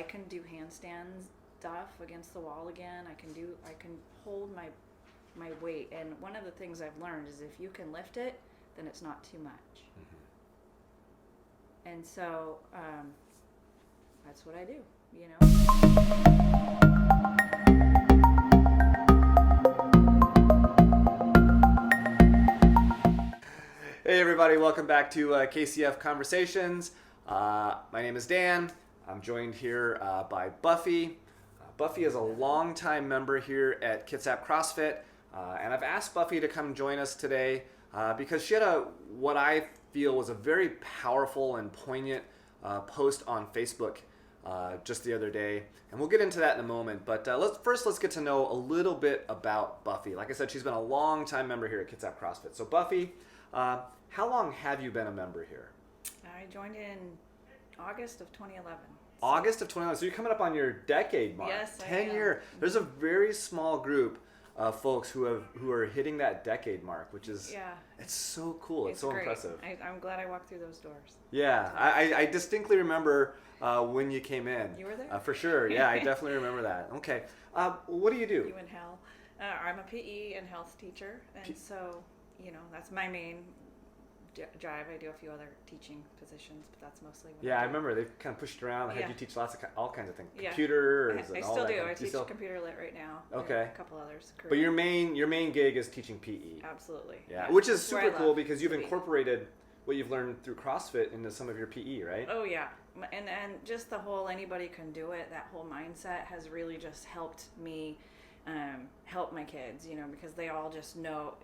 can do handstand stuff against the wall again. I can hold my weight. And one of the things I've learned is if you can lift it, then it's not too much. And so that's what I do, you know. Hey everybody, welcome back to KCF Conversations. My name is Dan. I'm joined here by Buffy. Buffy is a longtime member here at KCF CrossFit, and I've asked Buffy to come join us today because she had what I feel was a very powerful and poignant post on Facebook just the other day, and we'll get into that in a moment. But let's get to know a little bit about Buffy. Like I said, she's been a long-time member here at KCF CrossFit. So Buffy, how long have you been a member here? I joined in August of 2011. August of 2011. So you're coming up on your decade mark. Yes, 10 year. There's a very small group of folks who are hitting that decade mark, which is it's so cool. It's so great. Impressive. I'm glad I walked through those doors. Yeah, I distinctly remember when you came in. You were there? For sure. Yeah, I definitely remember that. Okay. What do you do? You and Hal. I'm a PE and health teacher, and so that's my main drive. I do a few other teaching positions, but that's mostly what I remember they kind of pushed around. Had you teach all kinds of things, computers. I still do. I teach computer lit right now. Okay, a couple others. But your main gig is teaching PE. Absolutely. Yeah, which is super cool because you've incorporated what you've learned through CrossFit into some of your PE, right? Oh yeah, and just the whole anybody can do it. That whole mindset has really just helped me. Help my kids, because they all just know,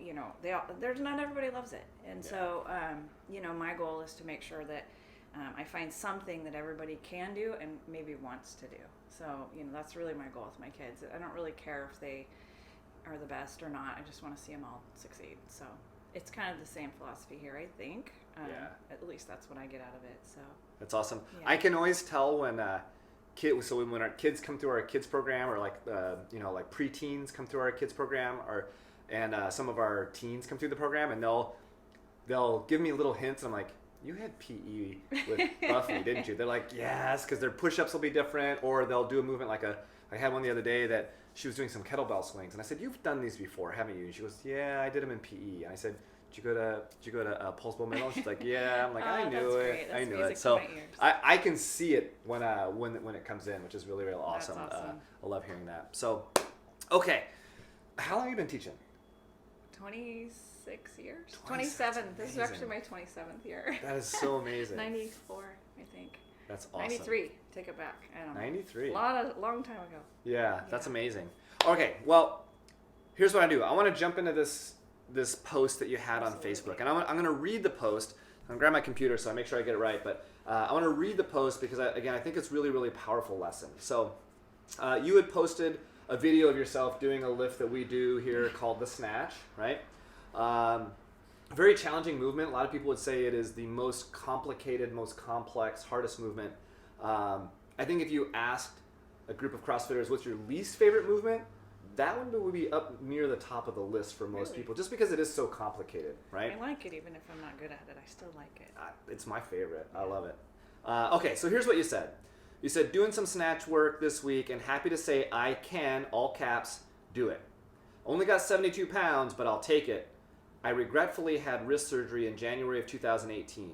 there's not everybody loves it. And so, my goal is to make sure that I find something that everybody can do and maybe wants to do. So, that's really my goal with my kids. I don't really care if they are the best or not. I just want to see them all succeed. So it's kind of the same philosophy here, I think. At least that's what I get out of it. So that's awesome. Yeah. I can always tell when when our kids come through our kids program, or like preteens come through our kids program, and some of our teens come through the program, and they'll give me little hints, and I'm like, you had PE with Buffy, didn't you? They're like, yes, because their push-ups will be different, or they'll do a movement I had one the other day that she was doing some kettlebell swings, and I said, you've done these before, haven't you? And she goes, yeah, I did them in PE. And I said, Did you go to Pulse Bowl Middle? She's like, yeah. I'm like, I knew it. I knew it. So I can see it when it comes in, which is really, really awesome. That's awesome. I love hearing that. So, okay. How long have you been teaching? 26 years. 27. This is actually my 27th year. That is so amazing. 94, I think. That's awesome. 93. Take it back. I don't know. 93. Long time ago. Yeah, that's amazing. Okay, well, here's what I do. I want to jump into this post that you had on Facebook, and I'm going to read the post. I'm going to grab my computer so I make sure I get it right, but I want to read the post because I think it's really, really powerful lesson. So you had posted a video of yourself doing a lift that we do here called the snatch, right? Very challenging movement. A lot of people would say it is the most complicated, most complex, hardest movement. I think if you asked a group of CrossFitters what's your least favorite movement, that one would be up near the top of the list for most people, just because it is so complicated, right? I like it even if I'm not good at it. I still like it. It's my favorite. I love it. Okay, so here's what you said. You said, doing some snatch work this week and happy to say I can, all caps, do it. Only got 72 pounds, but I'll take it. I regretfully had wrist surgery in January of 2018.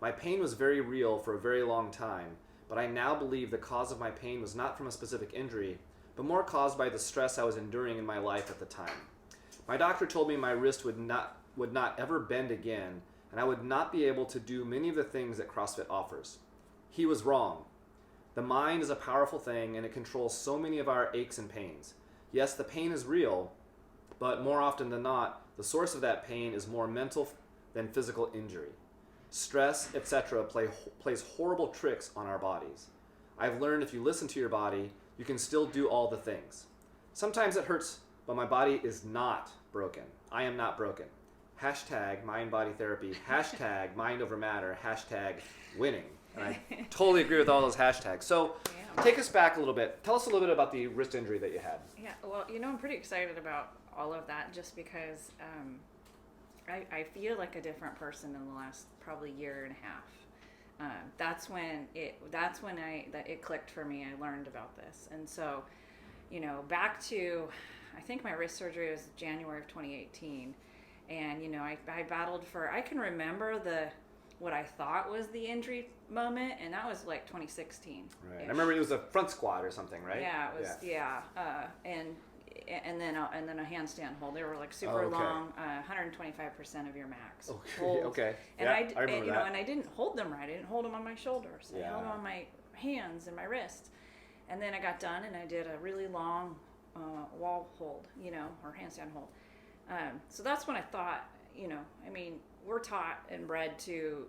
My pain was very real for a very long time, but I now believe the cause of my pain was not from a specific injury, but more caused by the stress I was enduring in my life at the time. My doctor told me my wrist would not ever bend again, and I would not be able to do many of the things that CrossFit offers. He was wrong. The mind is a powerful thing, and it controls so many of our aches and pains. Yes, the pain is real, but more often than not, the source of that pain is more mental than physical injury. Stress, etc. plays horrible tricks on our bodies. I've learned if you listen to your body, you can still do all the things. Sometimes it hurts, but my body is not broken. I am not broken. Hashtag mind body therapy. Hashtag mind over matter. Hashtag winning. And I totally agree with all those hashtags. So take us back a little bit. Tell us a little bit about the wrist injury that you had. Yeah, well, I'm pretty excited about all of that just because I feel like a different person in the last probably year and a half. That's when it clicked for me. I learned about this. And so, back to, I think my wrist surgery was January of 2018. And, I battled I can remember what I thought was the injury moment, and that was like 2016. Right. I remember it was a front squat or something, right? Yeah, it was. Yeah. And then a handstand hold. They were like super long, 125% of your max. Okay. Hold. Okay. And yeah, I remember that. and I didn't hold them right. I didn't hold them on my shoulders. I held them on my hands and my wrists. And then I got done and I did a really long wall hold, or handstand hold. So that's when I thought, we're taught and bred to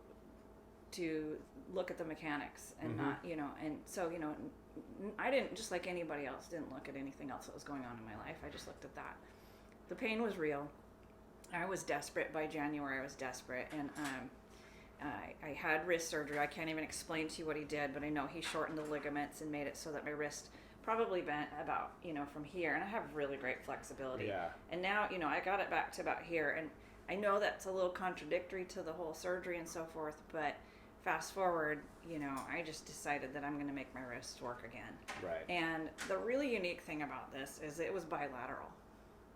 look at the mechanics and not, and so, I didn't, just like anybody else, didn't look at anything else that was going on in my life. I just looked at that. The pain was real. I was desperate by January. I was desperate. And I had wrist surgery. I can't even explain to you what he did, but I know he shortened the ligaments and made it so that my wrist probably bent about, from here. And I have really great flexibility. Yeah. And now, I got it back to about here. And I know that's a little contradictory to the whole surgery and so forth, but fast forward, I just decided that I'm going to make my wrists work again. Right. And the really unique thing about this is it was bilateral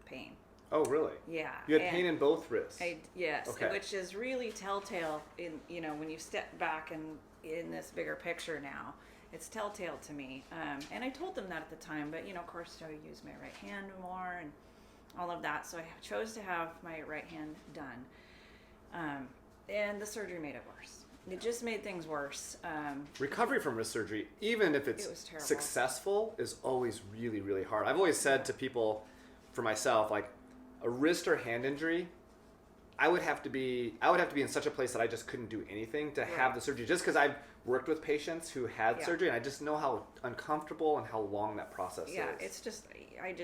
pain. Oh, really? Yeah. You had pain in both wrists? Yes. Okay. Which is really telltale in, when you step back and in this bigger picture now. It's telltale to me. And I told them that at the time, but, of course, I use my right hand more and all of that. So I chose to have my right hand done. And the surgery made it worse. It just made things worse. Recovery from wrist surgery, even if it's successful, is always really, really hard. I've always said to people, for myself, like a wrist or hand injury, I would have to be in such a place that I just couldn't do anything to have the surgery. Just because I've worked with patients who had surgery, and I just know how uncomfortable and how long that process is. Yeah, it's just, I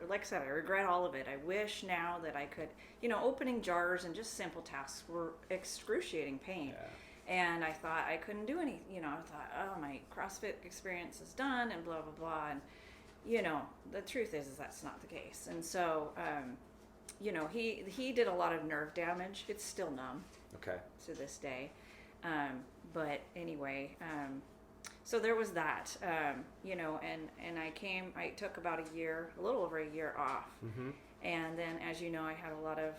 like I said, I regret all of it. I wish now that I could, opening jars and just simple tasks were excruciating pain. Yeah. And I thought I couldn't do any, I thought, oh, my CrossFit experience is done and blah, blah, blah. And, the truth is that's not the case. And so, he did a lot of nerve damage. It's still numb. Okay. To this day. But anyway, so there was that, and I took about a little over a year off. Mm-hmm. And then, as you know, I had a lot of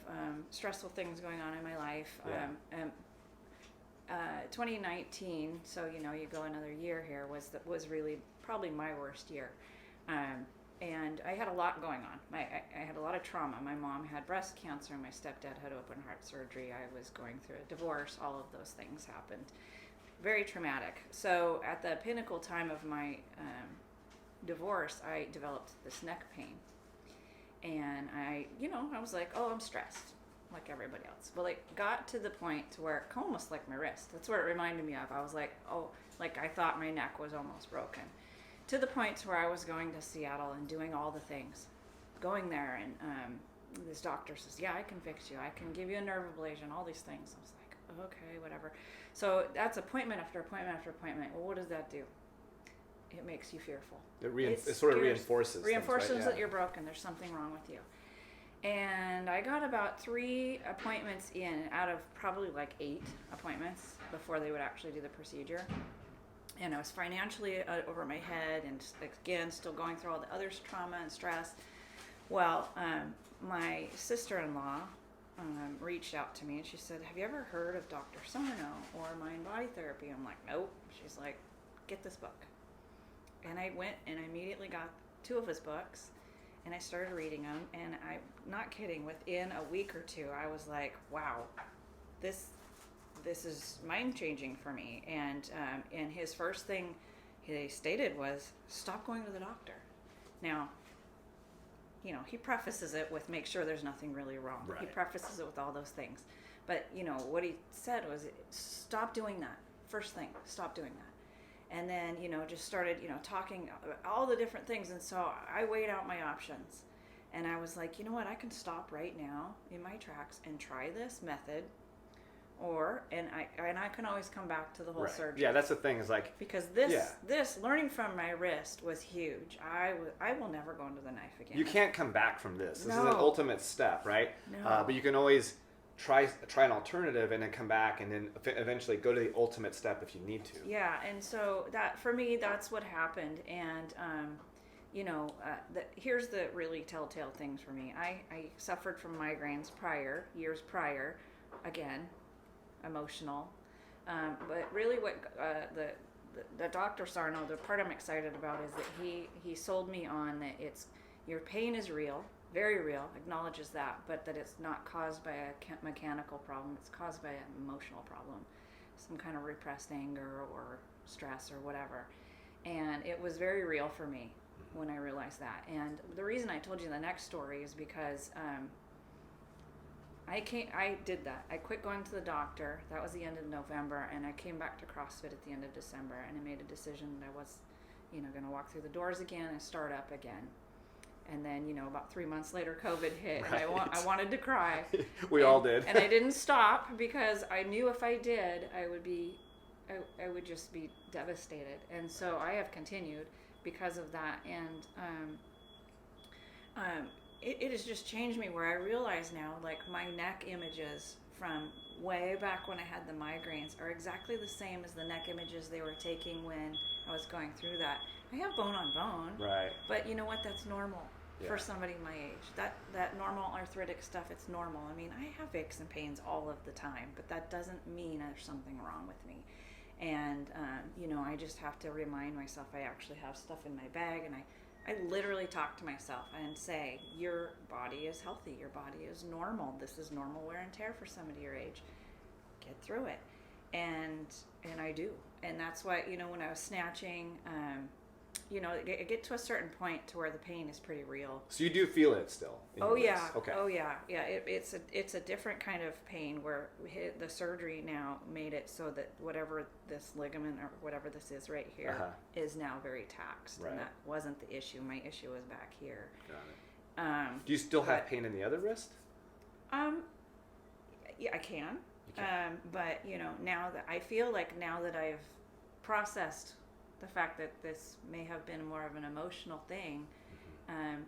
stressful things going on in my life. Yeah. 2019, so you go another year here, was really probably my worst year. And I had a lot going on. I had a lot of trauma. My mom had breast cancer. My stepdad had open heart surgery. I was going through a divorce. All of those things happened. Very traumatic. So at the pinnacle time of my divorce, I developed this neck pain. And I was like, oh, I'm stressed, like everybody else. Well, it got to the point to where almost like my wrist. That's what it reminded me of. I was like, oh, like I thought my neck was almost broken. To the point to where I was going to Seattle and doing all the things. Going there, and this doctor says, yeah, I can fix you. I can give you a nerve ablation, all these things. I was like, okay, whatever. So that's appointment after appointment after appointment. Well, what does that do? It makes you fearful. It sort of reinforces things, right? Yeah. That you're broken. There's something wrong with you. And I got about 3 appointments in out of probably like 8 appointments before they would actually do the procedure. And I was financially over my head, and again, still going through all the other trauma and stress. Well, my sister-in-law reached out to me, and she said, have you ever heard of Dr. So-and-so or mind-body therapy? I'm like, nope. She's like, get this book. And I went and I immediately got 2 of his books, and I started reading them. And I'm not kidding, within a week or 2, I was like, wow, this is mind-changing for me. And his first thing he stated was, stop going to the doctor. Now, he prefaces it with make sure there's nothing really wrong. Right. He prefaces it with all those things. But, what he said was, stop doing that. First thing, stop doing that. And then, just started, talking all the different things. And so I weighed out my options. And I was like, you know what, I can stop right now in my tracks and try this method. And I can always come back to the whole surgery. Yeah, that's the thing, is like, because this learning from my wrist was huge. I will never go into the knife again. You can't come back from this. This No. is an ultimate step, right? No. But you can always try an alternative and then come back and then eventually go to the ultimate step if you need to. Yeah, and so that for me, that's what happened. And here's the really telltale things for me. I suffered from migraines years prior, again, emotional. But really what the Dr. Sarno, the part I'm excited about is that he sold me on that your pain is real, very real, acknowledges that, but that it's not caused by a mechanical problem, it's caused by an emotional problem, some kind of repressed anger or stress or whatever. And it was very real for me when I realized that. And the reason I told you the next story is because I did that. I quit going to the doctor. That was the end of November, and I came back to CrossFit at the end of December, and I made a decision that I was, going to walk through the doors again and start up again. And then, about 3 months later, COVID hit, right. And I wanted to cry. We all did. And I didn't stop because I knew if I did, I would just be devastated. And so I have continued because of that. And it has just changed me where I realize now, like, my neck images from way back when I had the migraines are exactly the same as the neck images they were taking when I was going through that. I have bone on bone, right? But you know what? That's normal for Yeah. somebody my age. That normal arthritic stuff, it's normal. I mean, I have aches and pains all of the time, but that doesn't mean there's something wrong with me. And I just have to remind myself I actually have stuff in my bag, and I literally talk to myself and say, your body is healthy, your body is normal. This is normal wear and tear for somebody your age. Get through it. And I do. And that's why, when I was snatching, I get to a certain point to where the pain is pretty real. So you do feel it still? Oh yeah. Wrist. Okay. Oh yeah. Yeah. It's a different kind of pain where the surgery now made it so that whatever this ligament or whatever this is right here is now very taxed. Right. And that wasn't the issue. My issue was back here. Got it. Do you still have pain in the other wrist? Yeah, I can. You can. But now that I've processed the fact that this may have been more of an emotional thing, and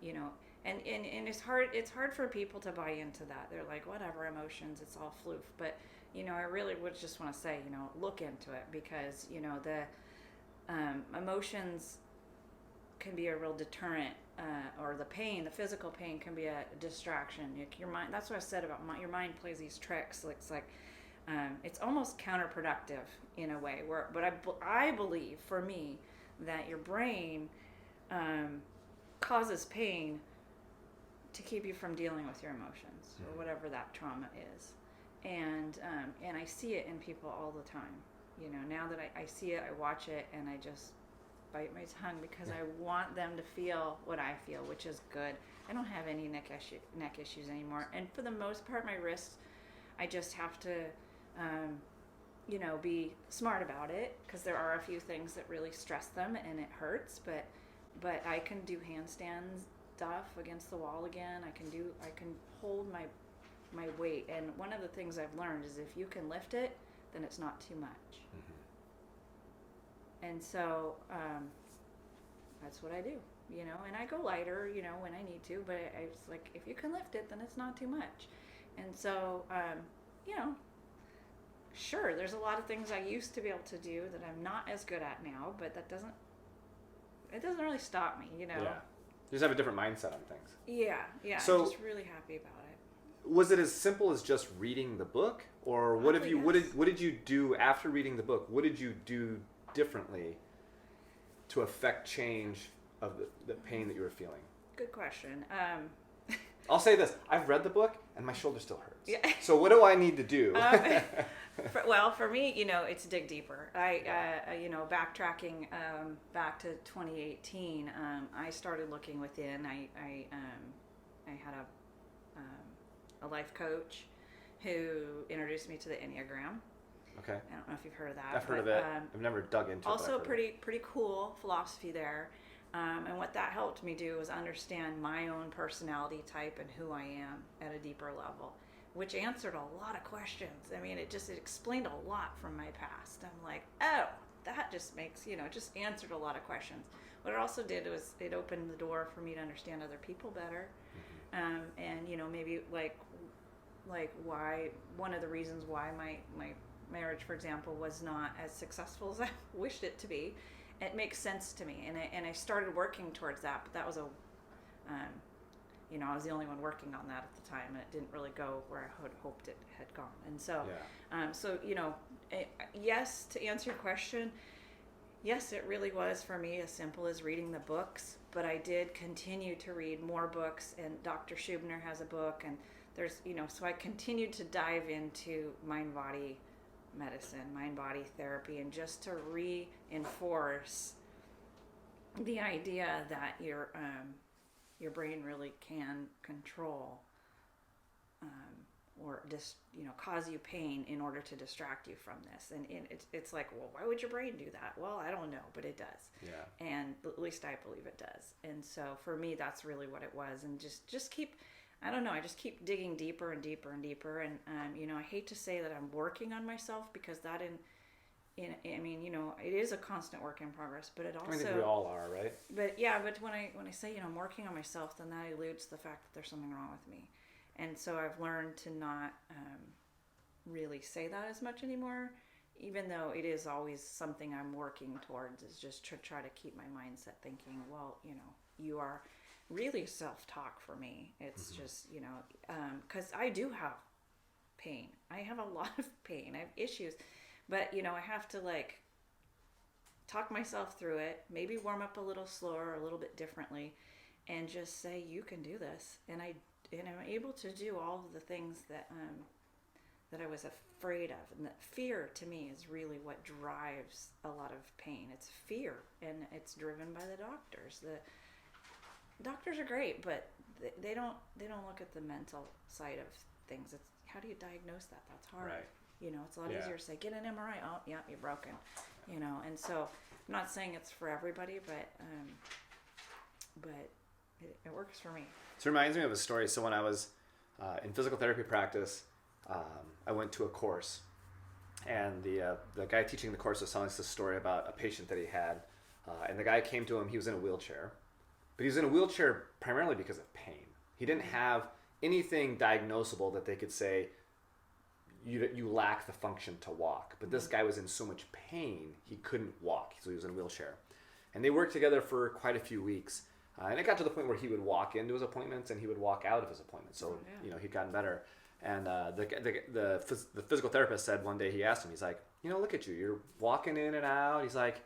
it's hard for people to buy into that. They're like, whatever, emotions, it's all floof. But I really would just want to say, look into it, because the emotions can be a real deterrent, or the physical pain can be a distraction. Your mind, that's what I said about your mind plays these tricks. It's like it's almost counterproductive in a way. But I believe, for me, that your brain causes pain to keep you from dealing with your emotions or whatever that trauma is. And I see it in people all the time. Now that I see it, I watch it, and I just bite my tongue because I want them to feel what I feel, which is good. I don't have any neck issues anymore. And for the most part, my wrists, I just have to be smart about it, because there are a few things that really stress them and it hurts, but I can do handstand stuff against the wall again. I can hold my weight, and one of the things I've learned is if you can lift it, then it's not too much. And so that's what I do, and I go lighter, when I need to, but I was like, if you can lift it, then it's not too much. And so sure, there's a lot of things I used to be able to do that I'm not as good at now, but it doesn't really stop me, Yeah. You just have a different mindset on things. Yeah. So, I'm just really happy about it. Was it as simple as just reading the book, or what have you? Yes. What did you do after reading the book? What did you do differently to affect change of the pain that you were feeling? Good question. I'll say this: I've read the book, and my shoulder still hurts. Yeah. So what do I need to do? For me, it's dig deeper. Backtracking back to 2018, I started looking within. I had a life coach who introduced me to the Enneagram. Okay. I don't know if you've heard of that. I've heard of it. I've never dug into it. Also, pretty cool philosophy there. And what that helped me do was understand my own personality type and who I am at a deeper level, which answered a lot of questions. I mean, it explained a lot from my past. I'm like, oh, that just makes, just answered a lot of questions. What it also did was it opened the door for me to understand other people better. And, maybe like like why, one of the reasons why my marriage, for example, was not as successful as I wished it to be. It makes sense to me, and I started working towards that, but that was I was the only one working on that at the time, and it didn't really go where I had hoped it had gone. And so, yes, to answer your question, yes, it really was for me as simple as reading the books, but I did continue to read more books, and Dr. Schubner has a book, and there's, so I continued to dive into mind-body medicine, mind-body therapy, and just to reinforce the idea that your brain really can control or just cause you pain in order to distract you from this. And it's like, well, why would your brain do that? Well, I don't know, but it does. Yeah. And at least I believe it does. And so for me, that's really what it was. And just keep, I don't know, I just keep digging deeper and deeper and deeper. And I hate to say that I'm working on myself, because that it is a constant work in progress, but it also, I think we all are, right? But yeah, but when I say, I'm working on myself, then that alludes to the fact that there's something wrong with me. And so I've learned to not really say that as much anymore, even though it is always something I'm working towards, is just to try to keep my mindset thinking, well, you are really self-talk for me. It's just, because I do have pain. I have a lot of pain. I have issues. But, I have to talk myself through it, maybe warm up a little slower, a little bit differently, and just say, you can do this. And I'm able to do all of the things that I was afraid of. And that fear, to me, is really what drives a lot of pain. It's fear, and it's driven by the doctors. The doctors are great, but they don't look at the mental side of things. It's, how do you diagnose that? That's hard. Right. It's a lot easier to say, get an MRI. Oh, yeah, you're broken. And so I'm not saying it's for everybody, but it works for me. So it reminds me of a story. So when I was in physical therapy practice, I went to a course, and the guy teaching the course was telling us a story about a patient that he had, and the guy came to him. He was in a wheelchair, but he was in a wheelchair primarily because of pain. He didn't have anything diagnosable that they could say, you lack the function to walk. But this guy was in so much pain, he couldn't walk, so he was in a wheelchair. And they worked together for quite a few weeks. And it got to the point where he would walk into his appointments and he would walk out of his appointments. So, he'd gotten better. And the physical therapist said one day, he asked him, he's like, look at you, you're walking in and out. He's like,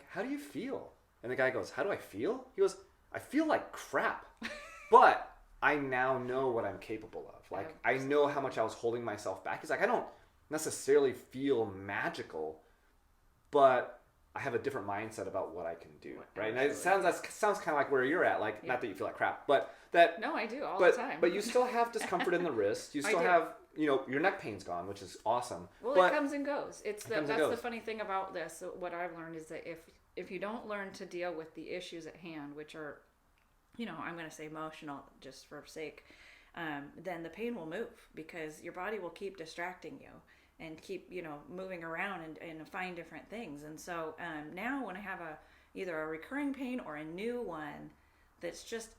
how do you feel? And the guy goes, how do I feel? He goes, I feel like crap, but I now know what I'm capable of. Like, I know how much I was holding myself back. He's like, I don't necessarily feel magical, but I have a different mindset about what I can do, right? And it sounds kind of like where you're at. Like, not that you feel like crap, but that. No, I do all the time. But you still have discomfort in the wrist. You still have, your neck pain's gone, which is awesome. Well, but it comes and goes. That's the funny thing about this. So what I've learned is that if you don't learn to deal with the issues at hand, which are, I'm going to say emotional just for sake, then the pain will move, because your body will keep distracting you and keep, moving around and find different things. And so now when I have either a recurring pain or a new one that's just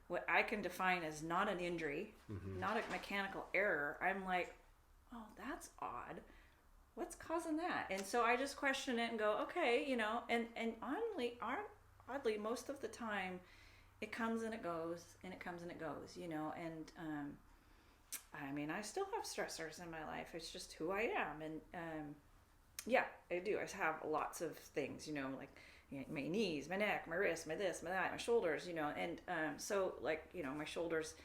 what I can define as not an injury, not a mechanical error, I'm like, oh, that's odd. What's causing that? And so I just question it and go, okay, and oddly, most of the time, it comes and it goes, and it comes and it goes, and I still have stressors in my life. It's just who I am. And I do. I have lots of things, like my knees, my neck, my wrist, my this, my that, my shoulders, and so my shoulders,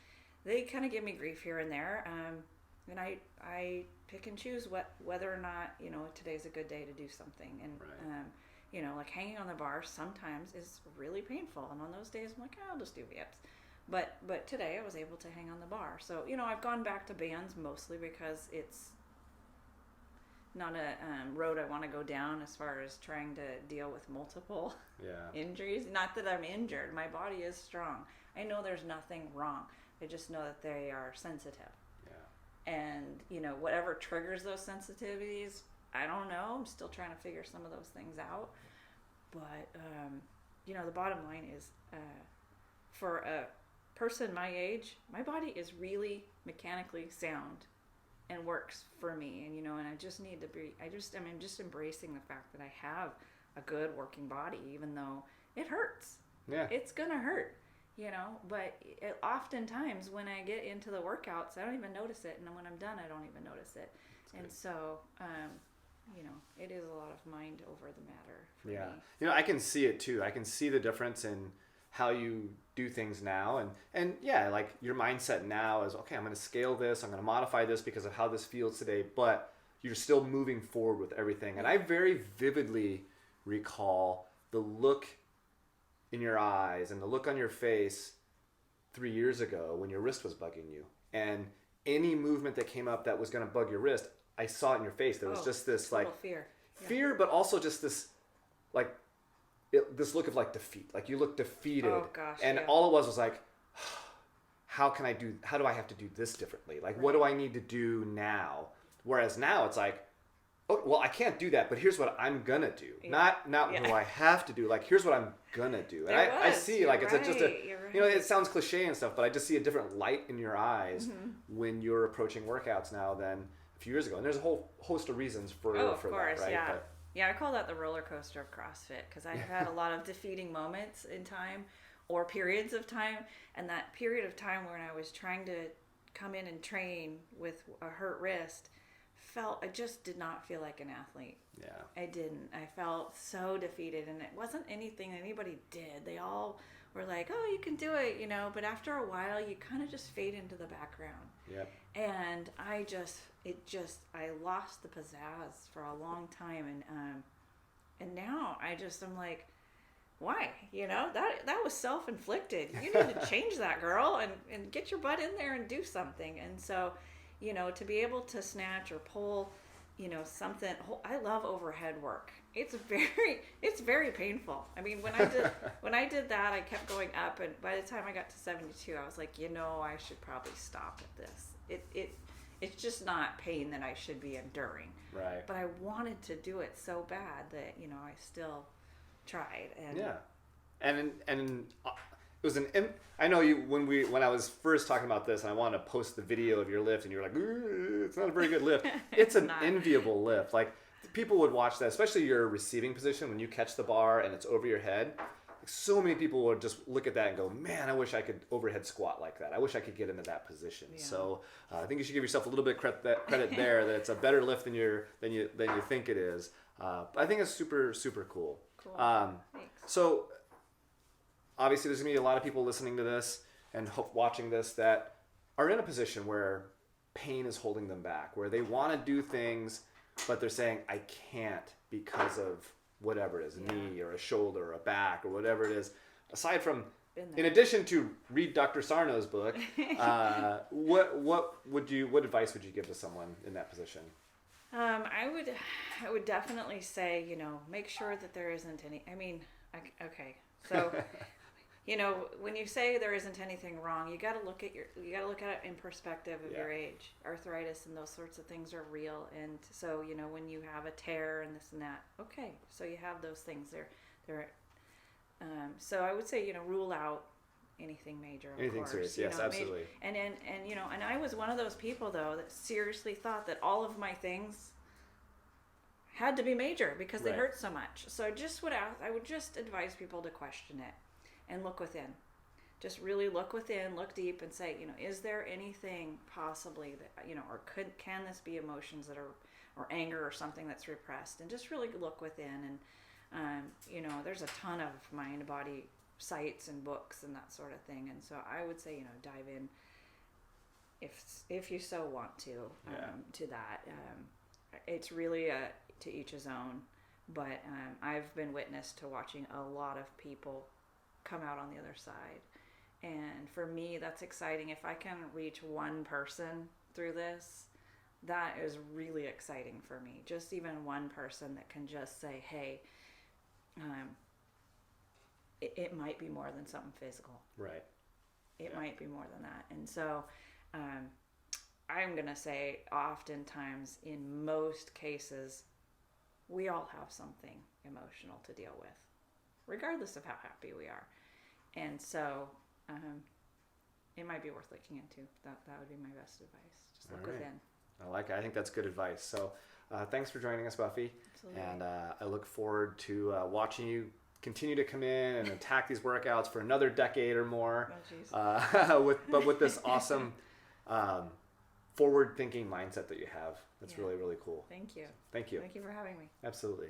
they kind of give me grief here and there. And I pick and choose whether or not, today's a good day to do something. And like hanging on the bar sometimes is really painful. And on those days, I'm like, I'll just do VIPs. But today I was able to hang on the bar. So, I've gone back to bands mostly because it's not a road I want to go down as far as trying to deal with multiple injuries. Not that I'm injured. My body is strong. I know there's nothing wrong. I just know that they are sensitive. Yeah. And, whatever triggers those sensitivities, I don't know. I'm still trying to figure some of those things out. But, the bottom line is for a person my age, my body is really mechanically sound and works for me. And, and I just need to be, I'm just embracing the fact that I have a good working body, even though it hurts. Yeah. It's going to hurt, but oftentimes when I get into the workouts, I don't even notice it. And when I'm done, I don't even notice it. And so, it is a lot of mind over the matter for me. I can see it too. I can see the difference in how you do things now. And yeah, like your mindset now is, okay, I'm going to scale this. I'm going to modify this because of how this feels today. But you're still moving forward with everything. And I very vividly recall the look in your eyes and the look on your face 3 years ago when your wrist was bugging you. And any movement that came up that was going to bug your wrist, I saw it in your face. There was just this like fear, but also just this like this look of like defeat. Like you look defeated. Oh gosh. And all it was like, how do I have to do this differently? Like, what do I need to do now? Whereas now it's like, oh, well, I can't do that, but here's what I'm gonna do. Not what do I have to do. Like, here's what I'm gonna do. And I see like it's just it sounds cliche and stuff, but I just see a different light in your eyes when you're approaching workouts now than a few years ago. And there's a whole host of reasons for that, right? Yeah. Yeah, I call that the roller coaster of CrossFit because I've had a lot of defeating moments in time or periods of time. And that period of time when I was trying to come in and train with a hurt wrist, I just did not feel like an athlete. Yeah. I didn't. I felt so defeated, and it wasn't anything anybody did. They all were like, oh, you can do it, but after a while you kind of just fade into the background. Yep. And I lost the pizzazz for a long time, and now I'm like, why? That was self-inflicted. You need to change that, girl, and get your butt in there and do something. And so, to be able to snatch or pull, something. I love overhead work. It's very painful. I mean, when I did that, I kept going up, and by the time I got to 72, I was like, I should probably stop at this. It's just not pain that I should be enduring. Right. But I wanted to do it so bad that I still tried. And yeah, and it was I know you when I was first talking about this, and I wanted to post the video of your lift, and you were like, it's not a very good lift. It's an enviable lift. Like people would watch that, especially your receiving position when you catch the bar and it's over your head. Like, so many people would just look at that and go, man, I wish I could overhead squat like that. I wish I could get into that position. Yeah. So I think you should give yourself a little bit credit there that it's a better lift than you think it is. I think it's super, super cool. Cool. Thanks. So obviously there's going to be a lot of people listening to this and watching this that are in a position where pain is holding them back, where they want to do things, but they're saying, I can't because of whatever it is, a knee or a shoulder or a back or whatever it is. Aside from, in addition to read Dr. Sarno's book, what advice would you give to someone in that position? I would definitely say, make sure that there isn't any, okay. So, when you say there isn't anything wrong, you got to look at it in perspective of your age. Arthritis and those sorts of things are real. And so, when you have a tear and this and that, okay. So you have those things there. So I would say, rule out anything major. Anything serious. Yes, absolutely. And I was one of those people though that seriously thought that all of my things had to be major because they hurt so much. So I would just advise people to question it and look within. Just really look within, look deep, and say, is there anything possibly that or can this be emotions that are, or anger or something that's repressed? And just really look within. And there's a ton of mind body sites and books and that sort of thing. And so I would say, dive in if you so want to that. It's really to each his own. But I've been witness to watching a lot of people come out on the other side. And for me, that's exciting. If I can reach one person through this, that is really exciting for me. Just even one person that can just say, hey, it might be more than something physical. Right. It might be more than that. And so I'm going to say oftentimes, in most cases, we all have something emotional to deal with, regardless of how happy we are. And so it might be worth looking into. That would be my best advice. Just look All right. within. I like it. I think that's good advice. So thanks for joining us, Buffy. Absolutely. And I look forward to watching you continue to come in and attack these workouts for another decade or more. Oh, jeez. With this awesome forward-thinking mindset that you have. That's really, really cool. Thank you. Thank you. Thank you for having me. Absolutely.